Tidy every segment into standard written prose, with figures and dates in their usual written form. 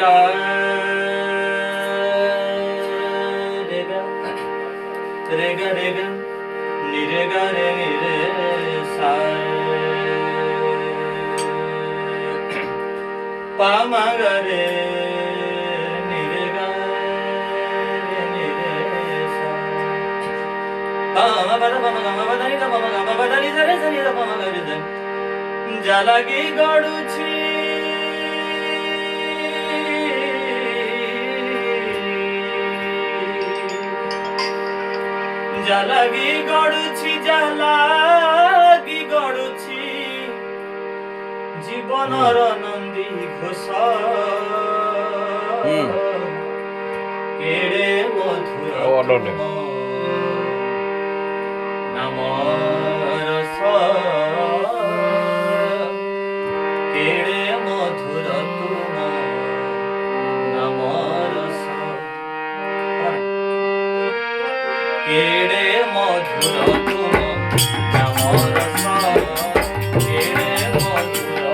ga re ga re ga re ga ni re ga re ni re sa pa ma ga re ni re ga re ni re sa pa ma ba da pa ma ga ma ba da ni da pa ma ga ma ba da ni da re sa ni da pa ma ga re da jalagi gaduchi jalagi gaduchi jalagi gaduchi জীবনর Nandi Ghosh কেড়ে মধুর নাম রস কেড়ে মধুর তুম নাম রস কেড়ে মধুর তুম নাম রস কেড়ে মধুর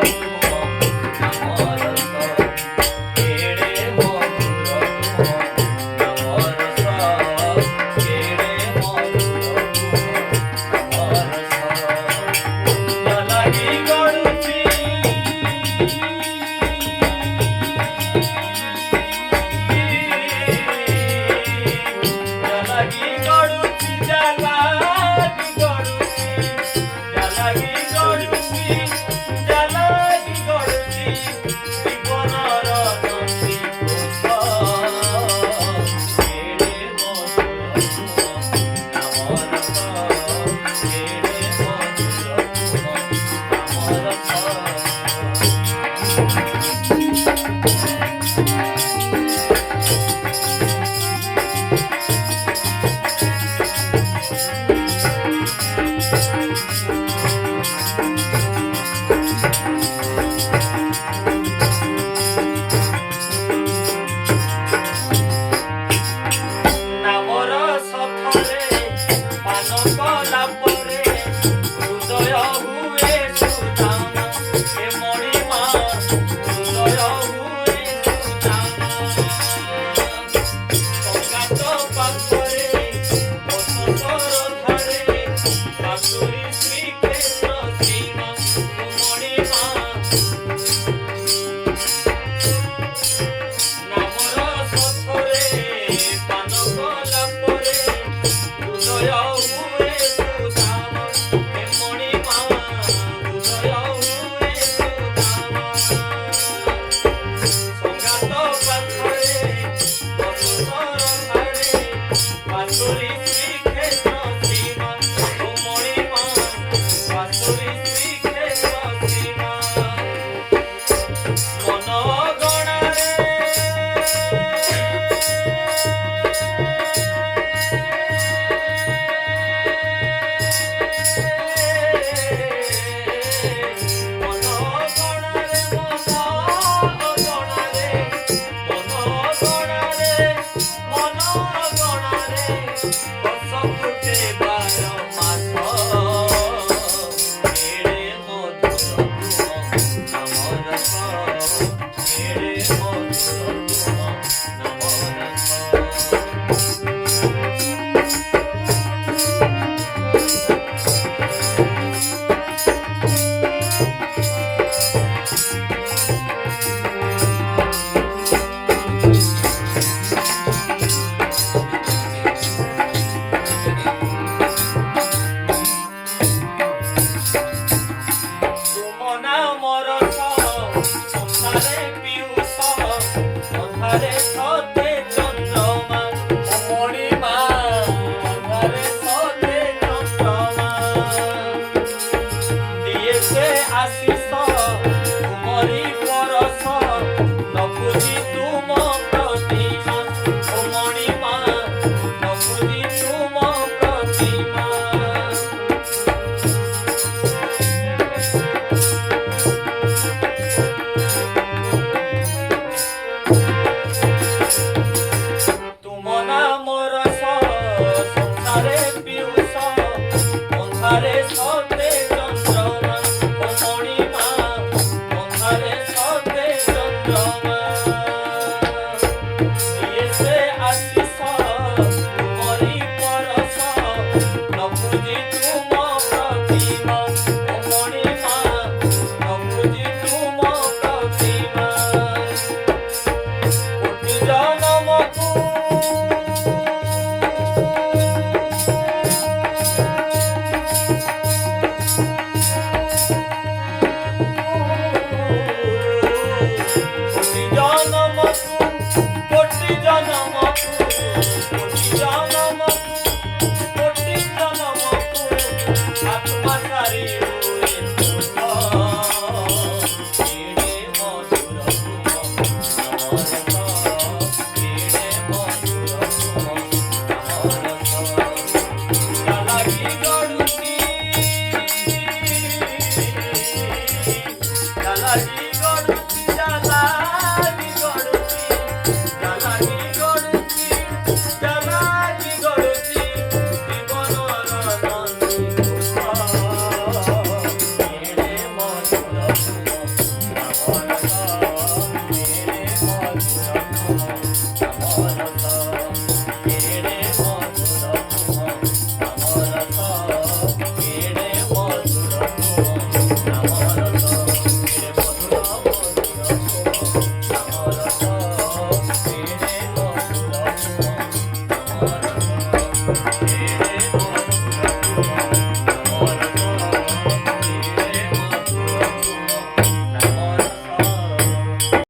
কোটি জনমকু কোটি জনমকু কোটি জনমকু কোটি জনমকু আত্মা সারি উড়ে তো রে মধুর